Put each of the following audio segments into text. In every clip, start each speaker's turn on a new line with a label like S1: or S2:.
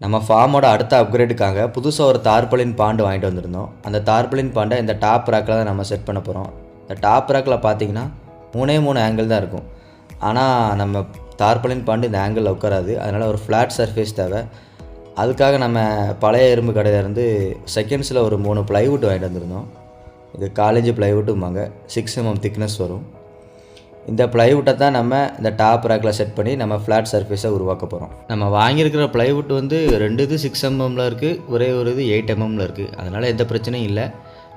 S1: நம்ம ஃபார்மோட அடுத்த அப்கிரேடுக்காக புதுசாக ஒரு தார்பலின் பாண்டு வாங்கிட்டு வந்திருந்தோம். அந்த தார்பலின் பாண்டை இந்த டாப் ரேக்கில் தான் நம்ம செட் பண்ண போகிறோம். இந்த டாப் ரேக்கில் பார்த்தீங்கன்னா 3 ஆங்கிள் தான் இருக்கும். ஆனால் நம்ம தார்பலின் பாண்டு இந்த ஆங்கிளில் உட்காராது. அதனால் ஒரு ஃப்ளாட் சர்ஃபேஸ் தேவை. அதுக்காக நம்ம பழைய இரும்பு கடையிலேருந்து செகண்ட்ஸில் ஒரு 3 ப்ளைவுட் வாங்கிட்டு வந்திருந்தோம். இது காலேஜ் ப்ளைவுட்டும்பாங்க. 6 mm திக்னஸ் வரும். இந்த ப்ளைவுட்டை தான் நம்ம இந்த டாப் ரேக்கில் செட் பண்ணி நம்ம ஃப்ளாட் சர்ஃபேஸை உருவாக்க போகிறோம். நம்ம வாங்கியிருக்கிற ப்ளைவுட் வந்து 2 இது 6 mmல இருக்குது, ஒரே ஒரு இது 8 mmல இருக்குது. அதனால் எந்த பிரச்சனையும் இல்லை.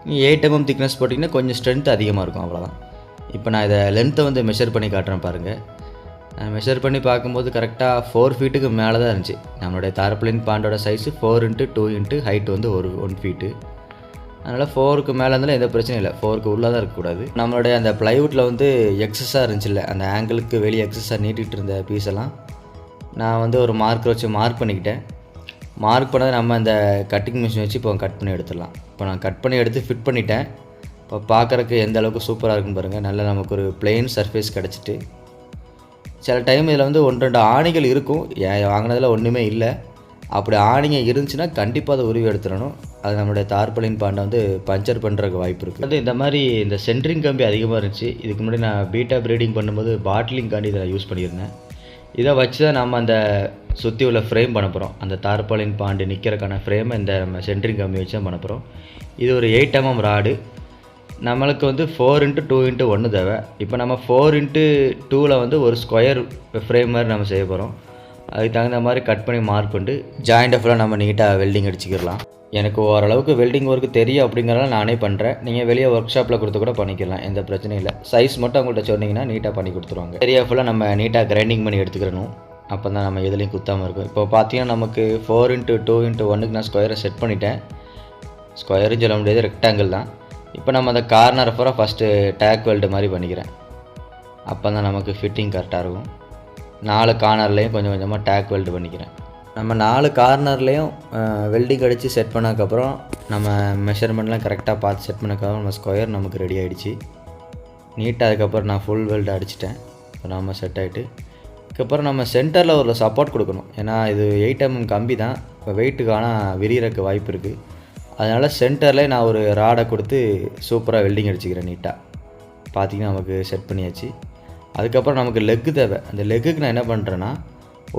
S1: நீங்கள் 8 mm திக்னஸ் போட்டிங்கன்னா கொஞ்சம் ஸ்ட்ரென்த் அதிகமாக இருக்கும், அவ்வளோதான். இப்போ நான் இதை லென்த்தை வந்து மெஷர் பண்ணி காட்டுறேன் பாருங்கள். நான் மெஷர் பண்ணி பார்க்கும்போது கரெக்டாக 4 ஃபீட்டுக்கு மேலே தான் இருந்துச்சு. நம்மளுடைய தார்பலின் பாண்டோட சைஸு 4x2 ஹைட் வந்து 1 ஃபீட்டு. அதனால் 4க்கு மேலே இருந்தாலும் எந்த பிரச்சனையும் இல்லை. 4க்கு உள்ளே தான் இருக்கக்கூடாது. நம்மளுடைய அந்த ப்ளைவுட்டில் வந்து எக்ஸஸாக இருந்துச்சுல்ல, அந்த ஆங்கிளுக்கு வெளியே எக்ஸஸாக நீட்டிகிட்டு இருந்த பீஸெல்லாம் நான் வந்து ஒரு மார்க்கர் வச்சு மார்க் பண்ணிக்கிட்டேன். மார்க் பண்ணதை நம்ம அந்த கட்டிங் மிஷின் வச்சு இப்போ கட் பண்ணி எடுத்துடலாம். இப்போ நான் கட் பண்ணி எடுத்து ஃபிட் பண்ணிட்டேன். இப்போ பார்க்குறக்கு எந்த அளவுக்கு சூப்பராக இருக்குன்னு பாருங்கள். நல்லா நமக்கு ஒரு பிளெயின் சர்ஃபேஸ் கிடச்சிட்டு, சில டைம் இதில் வந்து 1-2 ஆணிகள் இருக்கும். வாங்கினதில் ஒன்றுமே இல்லை. அப்படி ஆணிங்க இருந்துச்சுன்னா கண்டிப்பாக அதை உருவி எடுத்துடணும். அது நம்மளுடைய தார்பலின் பாண்டை வந்து பஞ்சர் பண்ணுறதுக்கு வாய்ப்பு இருக்குது. அது இந்த மாதிரி இந்த சென்ட்ரிங் கம்பி அதிகமாக இருந்துச்சு. இதுக்கு முன்னாடி நான் பீட்டா ப்ரீடிங் பண்ணும்போது பாட்டிலிங் காண்டி இதை யூஸ் பண்ணியிருந்தேன். இதை வச்சு தான் நம்ம அந்த சுற்றி உள்ள ஃப்ரேம் பண்ண போகிறோம். அந்த தார்பலின் பாண்டு நிற்கிறக்கான ஃப்ரேமை இந்த நம்ம சென்ட்ரிங் கம்பி வச்சு தான் பண்ண போகிறோம். இது ஒரு 8 mm ராடு. நம்மளுக்கு வந்து 4x2x1 தேவை. இப்போ நம்ம 4x2ல் வந்து ஒரு ஸ்கொயர் ஃப்ரேம் மாதிரி நம்ம செய்ய போகிறோம். அதுக்கு தகுந்த மாதிரி கட் பண்ணி மார்க் பண்ணிட்டு ஜாயிண்ட்டை ஃபுல்லாக நம்ம நீட்டாக வெல்டிங் அடிச்சுக்கிடலாம். எனக்கு ஓரளவுக்கு வெல்டிங் ஒர்க்கு தெரியும் அப்படிங்கிறனால நானே பண்ணுறேன். நீங்கள் வெளியே ஒர்க் ஷாப்பில் கொடுத்து கூட பண்ணிக்கலாம், எந்த பிரச்சனையும் இல்லை. சைஸ் மட்டும் அவங்கள்ட்ட சொன்னீங்கன்னா நீட்டாக பண்ணி கொடுத்துருவாங்க. ஏரியா ஃபுல்லாக நம்ம நீட்டாக கிரைண்டிங் பண்ணி எடுத்துக்கிறணும். அப்போ தான் நம்ம எதுலேயும் குத்தாமல் இருக்கும். இப்போ பார்த்தீங்கன்னா நமக்கு 4x2x1க்கு நான் ஸ்கொயரை செட் பண்ணிட்டேன். ஸ்கொயரும் சொல்ல முடியாது, ரெக்டாங்கிள் தான். இப்போ நம்ம அந்த கார்னர் பூரா ஃபஸ்ட்டு டேக் வெல்டு மாதிரி பண்ணிக்கிறேன். அப்போ தான் நமக்கு ஃபிட்டிங் கரெக்டாக இருக்கும். 4 கார்னர்லேயும் கொஞ்சம் கொஞ்சமாக டேக் வெல்டு பண்ணிக்கிறேன். நம்ம 4 கார்னர்லேயும் வெல்டிங் அடித்து செட் பண்ணதுக்கப்புறம் நம்ம மெஷர்மெண்ட்லாம் கரெக்டாக பார்த்து செட் பண்ணதுக்கப்புறம் நம்ம ஸ்கொயர் நமக்கு ரெடி ஆகிடுச்சு நீட்டாக. அதுக்கப்புறம் நான் ஃபுல் வெல்டு அடிச்சிட்டேன். இப்போ நம்ம செட் ஆகிட்டு அதுக்கப்புறம் நம்ம சென்டரில் ஒரு சப்போர்ட் கொடுக்கணும். ஏன்னா இது 8 mm கம்பி தான். இப்போ வெயிட்டுக்கான விரிகிறக்கு வாய்ப்பு இருக்குது. அதனால் சென்டரில் நான் ஒரு ராடை கொடுத்து சூப்பராக வெல்டிங் அடிச்சுக்கிறேன் நீட்டாக. பார்த்திங்கன்னா நமக்கு செட் பண்ணியாச்சு. அதுக்கப்புறம் நமக்கு லெக்கு தேவை. அந்த லெக்குக்கு நான் என்ன பண்ணுறேன்னா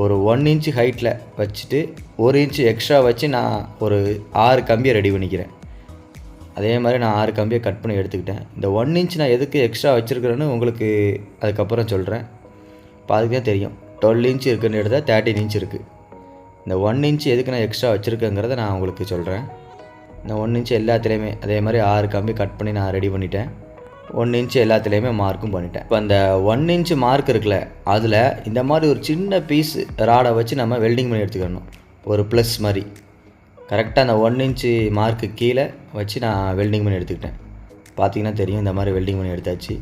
S1: ஒரு 1 inch ஹைட்டில் வச்சுட்டு 1 inch எக்ஸ்ட்ரா வச்சு நான் ஒரு 6 கம்பியை ரெடி பண்ணிக்கிறேன். அதே மாதிரி நான் 6 கம்பியை கட் பண்ணி எடுத்துக்கிட்டேன். இந்த 1 inch நான் எதுக்கு எக்ஸ்ட்ரா வச்சுருக்கிறேன்னு உங்களுக்கு அதுக்கப்புறம் சொல்கிறேன். இப்போ அதுக்கு தான் தெரியும். 12 inch இருக்குன்னு எடுத்தால் 13 inch இருக்குது. இந்த 1 inch எதுக்கு நான் எக்ஸ்ட்ரா வச்சுருக்கேங்கிறத நான் உங்களுக்கு சொல்கிறேன். இந்த 1 inch எல்லாத்துலேயுமே அதே மாதிரி 6 கம்பி கட் பண்ணி நான் ரெடி பண்ணிட்டேன். 1 inch எல்லாத்துலேயுமே மார்க்கும் பண்ணிட்டேன். இப்போ அந்த 1 inch மார்க் இருக்குல்ல, அதில் இந்த மாதிரி ஒரு சின்ன பீஸ் ராடை வச்சு நம்ம வெல்டிங் பண்ணி எடுத்துக்கணும். ஒரு ப்ளஸ் மாதிரி கரெக்டாக அந்த 1 inch மார்க்கு கீழே வச்சு நான் வெல்டிங் பண்ணி எடுத்துக்கிட்டேன். பார்த்திங்கன்னா தெரியும், இந்த மாதிரி வெல்டிங் பண்ணி எடுத்தாச்சு.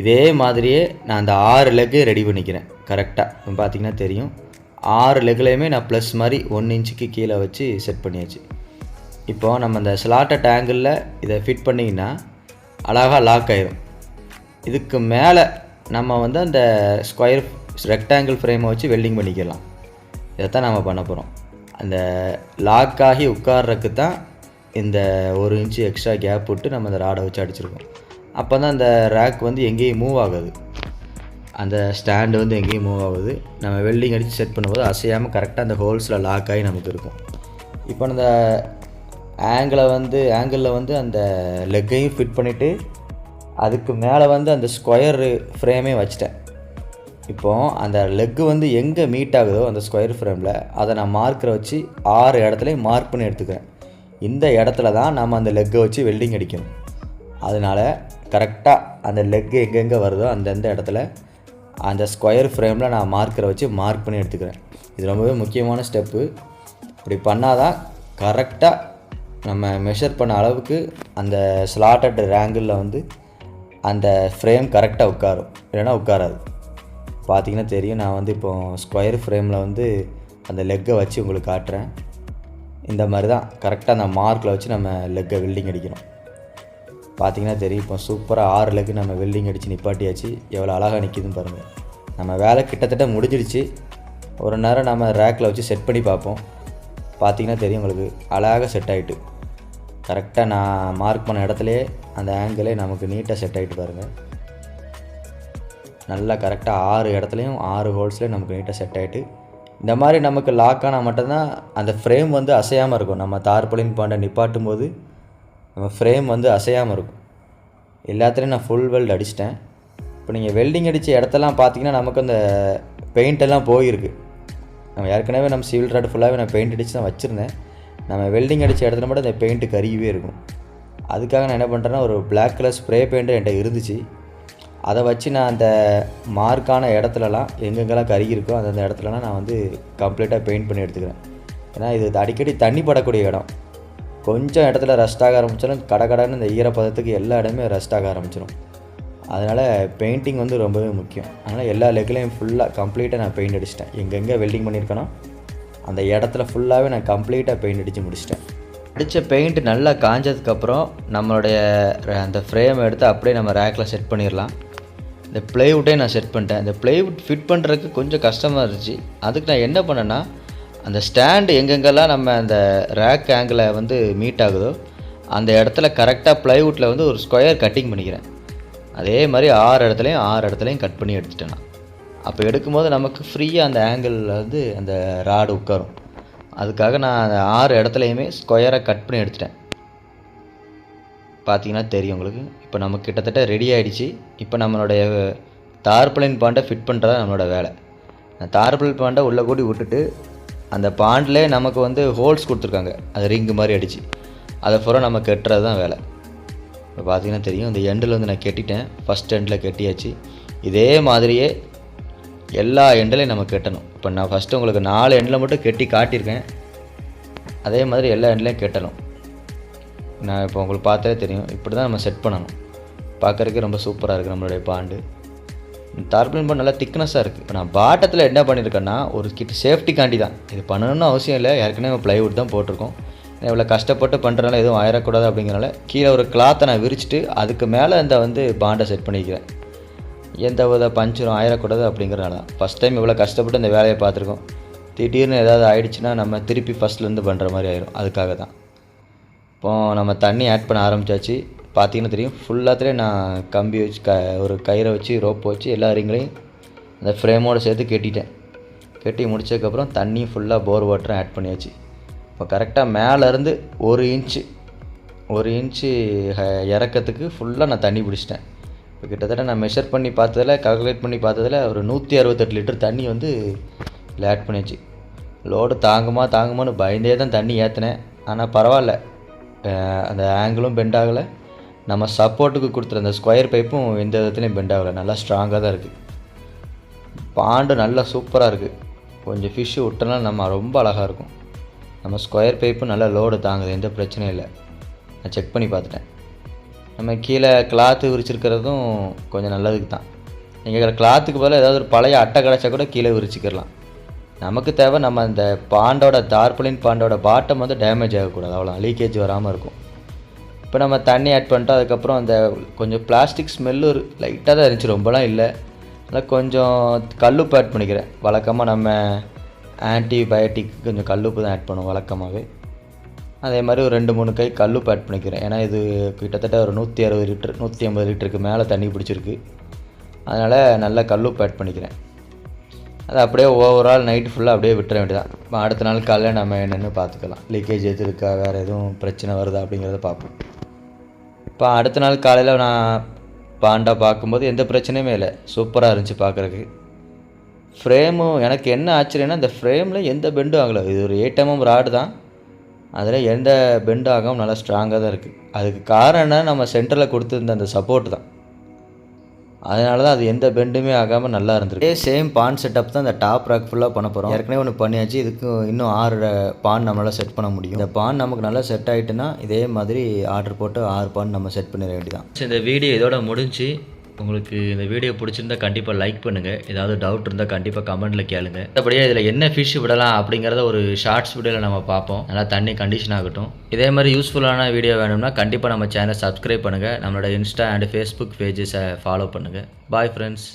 S1: இதே மாதிரியே நான் அந்த 6 லெக்கு ரெடி பண்ணிக்கிறேன் கரெக்டாக. பார்த்திங்கன்னா தெரியும், 6 லெக்லேயுமே நான் ப்ளஸ் மாதிரி 1 inchக்கு கீழே வச்சு செட் பண்ணியாச்சு. இப்போது நம்ம அந்த ஸ்லாட்டட் ஆங்கிளில் இதை ஃபிட் பண்ணிங்கன்னா அழகாக லாக் ஆகிடும். இதுக்கு மேலே நம்ம வந்து அந்த ஸ்கொயர் ரெக்டாங்கிள் ஃப்ரேமை வச்சு வெல்டிங் பண்ணிக்கலாம். இதைத்தான் நம்ம பண்ண போகிறோம். அந்த லாக் ஆகி உட்கார்றதுக்கு தான் இந்த 1 inch எக்ஸ்ட்ரா கேப் விட்டு நம்ம அந்த ராடை வச்சு அடிச்சிருக்கோம். அப்போ தான் அந்த ரேக் வந்து எங்கேயும் மூவ் ஆகாது. அந்த ஸ்டாண்டு வந்து எங்கேயும் மூவ் ஆகுது. நம்ம வெல்டிங் அடித்து செட் பண்ணும்போது அசையாமல் கரெக்டாக அந்த ஹோல்ஸில் லாக் ஆகி நமக்கு இருக்கும். இப்போ அந்த ஆங்கிளில் வந்து அந்த லெக்கையும் ஃபிட் பண்ணிவிட்டு அதுக்கு மேலே வந்து அந்த ஸ்கொயர் ஃப்ரேமே வச்சிட்டேன். இப்போது அந்த லெக்கு வந்து எங்கே மீட் ஆகுதோ அந்த ஸ்கொயர் ஃப்ரேமில் அதை நான் மார்க்கரை வச்சு 6 இடத்துலையும் மார்க் பண்ணி எடுத்துக்கிறேன். இந்த இடத்துல தான் நம்ம அந்த லெக்கை வச்சு வெல்டிங் அடிக்கணும். அதனால் கரெக்டாக அந்த லெக்கு எங்கெங்கே வருதோ அந்தந்த இடத்துல அந்த ஸ்கொயர் ஃப்ரேமில் நான் மார்க்கரை வச்சு மார்க் பண்ணி எடுத்துக்கிறேன். இது ரொம்பவே முக்கியமான ஸ்டெப்பு. இப்படி பண்ணால் தான் கரெக்டாக நம்ம மெஷர் பண்ண அளவுக்கு அந்த ஸ்லாட்டட் ஆங்கிளில் வந்து அந்த ஃப்ரேம் கரெக்டாக உட்காரும், இல்லைன்னா உட்காராது. பார்த்திங்கன்னா தெரியும், நான் வந்து இப்போது ஸ்கொயர் ஃப்ரேமில் வந்து அந்த லெக்கை வச்சு உங்களுக்கு காட்டுறேன். இந்த மாதிரி தான் கரெக்டாக அந்த மார்க்கில் வச்சு நம்ம லெக்கை வெல்டிங் அடிக்கணும். பார்த்திங்கன்னா தெரியும், இப்போ சூப்பராக 6 லெக்கு நம்ம வெல்டிங் அடித்து நிப்பாட்டியாச்சு. எவ்வளோ அழகாக நிற்கிதுன்னு பாருங்கள். நம்ம வேலை கிட்டத்தட்ட முடிஞ்சிடுச்சு. ஒரு நேரம் நம்ம ரேக்கில் வச்சு செட் பண்ணி பார்ப்போம். பார்த்தீங்கன்னா தெரியும் உங்களுக்கு, அழகாக செட் ஆகிட்டு கரெக்டாக நான் மார்க் பண்ண இடத்துலையே அந்த ஆங்கிளே நமக்கு நீட்டாக செட் ஆகிட்டு பாருங்கள். நல்லா கரெக்டாக 6 இடத்துலையும் 6 ஹோல்ஸ்லேயும் நமக்கு நீட்டாக செட் ஆகிட்டு, இந்த மாதிரி நமக்கு லாக் ஆனால் மட்டும்தான் அந்த ஃப்ரேம் வந்து அசையாமல் இருக்கும். நம்ம தார்பாலின் பாண்டை நிப்பாட்டும் போது நம்ம ஃப்ரேம் வந்து அசையாமல் இருக்கும். எல்லாத்துலேயும் நான் ஃபுல் வெல்ட் அடிச்சிட்டேன். இப்போ நீங்கள் வெல்டிங் அடித்த இடத்தெல்லாம் பார்த்தீங்கன்னா நமக்கு அந்த பெயிண்டெல்லாம் போயிருக்கு. நம்ம ஏற்கனவே நம்ம சிவில் ராட் ஃபுல்லாகவே நான் பெயிண்ட் அடித்து தான் வச்சுருந்தேன். நம்ம வெல்டிங் அடித்த இடத்துல மட்டும் அந்த பெயிண்ட்டு கருகவே இருக்கும். அதுக்காக நான் என்ன பண்ணுறேன்னா, ஒரு பிளாக் கலர் ஸ்ப்ரே பெயிண்ட்டு என்கிட்ட இருந்துச்சு. அதை வச்சு நான் அந்த மார்க்கான இடத்துலலாம் எங்கெங்கெல்லாம் கருகி இருக்கோ அந்த இடத்துலலாம் நான் வந்து கம்ப்ளீட்டாக பெயிண்ட் பண்ணி எடுத்துக்கிறேன். ஏன்னா இது அடிக்கடி தண்ணி படக்கூடிய இடம். கொஞ்சம் இடத்துல ரஸ்ட் ஆக ஆரம்பித்தாலும் கடன்னு இந்த ஈரப்பதத்துக்கு எல்லா இடமே ரஸ்ட் ஆக ஆரம்பிச்சிடும். அதனால் பெயிண்டிங் வந்து ரொம்பவே முக்கியம். அதனால் எல்லா லெக்லையும் ஃபுல்லாக கம்ப்ளீட்டாக நான் பெயிண்ட் அடிச்சிட்டேன். எங்கெங்கே வெல்டிங் பண்ணியிருக்கேனோ அந்த இடத்துல ஃபுல்லாகவே நான் கம்ப்ளீட்டாக பெயிண்ட் அடித்து முடிச்சிட்டேன். அடித்த பெயிண்ட் நல்லா காஞ்சதுக்கப்புறம் நம்மளுடைய அந்த ஃப்ரேம் எடுத்து அப்படியே நம்ம ரேக்கில் செட் பண்ணிடலாம். இந்த ப்ளைவுட்டே நான் செட் பண்ணிட்டேன். இந்த ப்ளைவுட் ஃபிட் பண்ணுறதுக்கு கொஞ்சம் கஷ்டமாக இருந்துச்சு. அதுக்கு நான் என்ன பண்ணேன்னா, அந்த ஸ்டாண்டு எங்கெங்கெல்லாம் நம்ம அந்த ரேக் ஆங்கிளை வந்து மீட் ஆகுதோ அந்த இடத்துல கரெக்டாக ப்ளைவுட்டில் வந்து ஒரு ஸ்கொயர் கட்டிங் பண்ணிக்கிறேன். அதே மாதிரி 6 இடத்துலையும் கட் பண்ணி எடுத்துட்டேன் நான். அப்போ எடுக்கும்போது நமக்கு ஃப்ரீயாக அந்த ஆங்கிளில் வந்து அந்த ராடு உட்காரும். அதுக்காக நான் அந்த 6 இடத்துலையுமே ஸ்கொயராக கட் பண்ணி எடுத்துட்டேன். பார்த்தீங்கன்னா தெரியும் உங்களுக்கு. இப்போ நமக்கு கிட்டத்தட்ட ரெடி ஆகிடுச்சு. இப்போ நம்மளுடைய தார்பாலின் பாண்டை ஃபிட் பண்ணுறது நம்மளோட வேலை. அந்த தார்பாலின் பாண்டை உள்ளே கூடி விட்டுட்டு அந்த பாண்டிலே நமக்கு வந்து ஹோல்ஸ் கொடுத்துருக்காங்க, அது ரிங்கு மாதிரி அடித்து அதை பூரா நம்ம கட்டுறது தான் வேலை. இப்போ பார்த்தீங்கன்னா தெரியும், இந்த எண்டில் வந்து நான் கட்டிட்டேன். ஃபஸ்ட் எண்டில் கட்டியாச்சு. இதே மாதிரியே எல்லா எண்ட்லையும் நம்ம கட்டணும். இப்போ நான் ஃபஸ்ட்டு உங்களுக்கு 4 எண்டில் மட்டும் கட்டி காட்டியிருக்கேன். அதே மாதிரி எல்லா எண்ட்லையும் கட்டணும். நான் இப்போ உங்களுக்கு பார்த்தாலே தெரியும், இப்படி தான் நம்ம செட் பண்ணணும். பார்க்குறதுக்கு ரொம்ப சூப்பராக இருக்குது நம்மளுடைய பாண்டு. தார்பாலின் பாண்டு நல்லா திக்னஸாக இருக்குது. இப்போ நான் பாட்டத்தில் என்ன பண்ணியிருக்கேன்னா, ஒரு சேஃப்டிக்காண்டி தான் இது பண்ணணும்னு அவசியம் இல்லை. ஏற்கனவே ப்ளைவுட் தான் போட்டிருக்கோம். இவ்வளோ கஷ்டப்பட்டு பண்ணுறதுனால எதுவும் ஆயிடக்கூடாது அப்படிங்கிறனால கீழே ஒரு கிளாத்தை நான் விரிச்சிட்டு அதுக்கு மேலே இந்த வந்து பாண்டை செட் பண்ணிக்கிறேன். எந்த வித பஞ்சரும் ஆயிடக்கூடாது அப்படிங்கிறனால தான். ஃபஸ்ட் டைம் இவ்வளோ கஷ்டப்பட்டு இந்த வேலையை பார்த்துருக்கோம். திடீர்னு ஏதாவது ஆகிடுச்சுன்னா நம்ம திருப்பி ஃபஸ்ட்லேருந்து பண்ணுற மாதிரி ஆயிடும். அதுக்காக தான். இப்போது நம்ம தண்ணி ஆட் பண்ண ஆரம்பித்தாச்சு. பார்த்தீங்கன்னா தெரியும், ஃபுல்லாத்துலேயே நான் கம்பி வச்சு ஒரு கயிறை வச்சு ரோப் வச்சு எல்லா ரிங்களையும் அந்த ஃப்ரேமோடு சேர்த்து கட்டிட்டேன். கட்டி முடிச்சதுக்கப்புறம் தண்ணி ஃபுல்லாக போர் வாட்டரும் ஆட் பண்ணியாச்சு. இப்போ கரெக்டாக மேலேருந்து 1 இன்ச்சு இறக்கத்துக்கு ஃபுல்லாக நான் தண்ணி பிடிச்சிட்டேன். இப்போ கிட்டத்தட்ட நான் மெஷர் பண்ணி பார்த்ததில், கால்குலேட் பண்ணி பார்த்ததில் ஒரு 168 லிட்டர் தண்ணி வந்து இதில் ஆட் பண்ணியாச்சு. லோடு தாங்குமான்னு பயந்தே தான் தண்ணி ஏற்றினேன். ஆனால் பரவாயில்ல, அந்த ஆங்கிளும் பெண்ட் ஆகலை. நம்ம சப்போர்ட்டுக்கு கொடுத்துற அந்த ஸ்கொயர் பைப்பும் எந்த விதத்துலையும் பெண்ட் ஆகலை. நல்லா ஸ்ட்ராங்காக தான் இருக்குது. பாண்டு நல்லா சூப்பராக இருக்குது. கொஞ்சம் ஃபிஷ்ஷு விட்டோன்னா நம்ம ரொம்ப அழகாக இருக்கும். நம்ம ஸ்கொயர் பைப்பு நல்லா லோடு தாங்குது, எந்த பிரச்சனையும் இல்லை. நான் செக் பண்ணி பார்த்துட்டேன். நம்ம கீழே கிளாத்து விரிச்சிருக்கிறதும் கொஞ்சம் நல்லதுக்கு தான். நீங்கள் கிளாத்துக்கு பதிலாக ஏதாவது ஒரு பழைய அட்டை கிடச்சா கூட கீழே விரிச்சிக்கிறலாம். நமக்கு தேவை நம்ம அந்த தார்பாலின் பாண்டோட பாட்டம் வந்து டேமேஜ் ஆகக்கூடாது, அவ்வளோ லீக்கேஜ் வராமல் இருக்கும். இப்போ நம்ம தண்ணி ஆட் பண்ணிட்டு அதுக்கப்புறம் அந்த கொஞ்சம் பிளாஸ்டிக் ஸ்மெல்லு லைட்டாக தான் இருந்துச்சு, ரொம்பலாம் இல்லை. அதனால் கொஞ்சம் கல்லுப்பு ஆட் பண்ணிக்கிறேன். வழக்கமாக நம்ம ஆன்டிபயோட்டிக் கொஞ்சம் கல்லுப்பு தான் ஆட் பண்ணுவோம் வழக்கமாகவே. அதே மாதிரி ஒரு 2-3 கை கல்லுப்பு ஆட் பண்ணிக்கிறேன். ஏன்னா இது கிட்டத்தட்ட ஒரு 160 லிட்டர் 150 லிட்டருக்கு மேலே தண்ணி பிடிச்சிருக்கு. அதனால் நல்லா கல்லுப்பு ஆட் பண்ணிக்கிறேன். அது அப்படியே ஓவரால் நைட்டு ஃபுல்லாக அப்படியே விட்டுற வேண்டியதான். இப்போ அடுத்த நாள் காலையில் நம்ம என்னென்னு பார்த்துக்கலாம். லீக்கேஜ் எது இருக்கா, வேறு எதுவும் பிரச்சனை வருதா அப்படிங்கிறத பார்ப்போம். இப்போ அடுத்த நாள் காலையில் நான் பாண்டா பார்க்கும்போது எந்த பிரச்சனையுமே இல்லை, சூப்பராக இருந்துச்சு பார்க்குறதுக்கு. ஃப்ரேமும் எனக்கு என்ன ஆச்சரியன்னா, இந்த ஃப்ரேமில் எந்த பெண்டும் ஆகலை. இது ஒரு 8 mm ராடு தான், அதில் எந்த பெண்டும் ஆகாமல் நல்லா ஸ்ட்ராங்காக தான் இருக்குது. அதுக்கு காரணம் என்ன, நம்ம சென்டரில் கொடுத்துருந்த அந்த சப்போர்ட் தான். அதனால தான் அது எந்த பெண்டுமே ஆகாமல் நல்லா இருந்திருக்கு. இதே சேம் பான் செட்டப் தான் இந்த டாப் ராக் ஃபுல்லாக பண்ண போகிறோம். ஏற்கனவே ஒன்று பண்ணியாச்சு. இதுக்கு இன்னும் 6 பான் நம்மளால் செட் பண்ண முடியும். இந்த பான் நமக்கு நல்லா செட் ஆகிட்டுன்னா இதே மாதிரி ஆர்டர் போட்டு 6 பான் நம்ம செட் பண்ணிட வேண்டியதான். இந்த வீடியோ இதோட முடிஞ்சு. உங்களுக்கு இந்த வீடியோ பிடிச்சிருந்தா கண்டிப்பாக லைக் பண்ணுங்கள். ஏதாவது டவுட் இருந்தால் கண்டிப்பாக கமெண்ட்டில் கேளுங்க. மற்றபடியே இதில் என்ன ஃபிஷ் விடலாம் அப்படிங்கிறத ஒரு ஷார்ட்ஸ் வீடியோவில் நம்ம பார்ப்போம். நல்லா தண்ணி கண்டிஷன் ஆகட்டும். இதே மாதிரி யூஸ்ஃபுல்லான வீடியோ வேணும்னா கண்டிப்பாக நம்ம சேனலை சப்ஸ்கிரைப் பண்ணுங்கள். நம்மளோட இன்ஸ்டா அண்ட் ஃபேஸ்புக் பேஜஸை ஃபாலோ பண்ணுங்கள். Bye friends.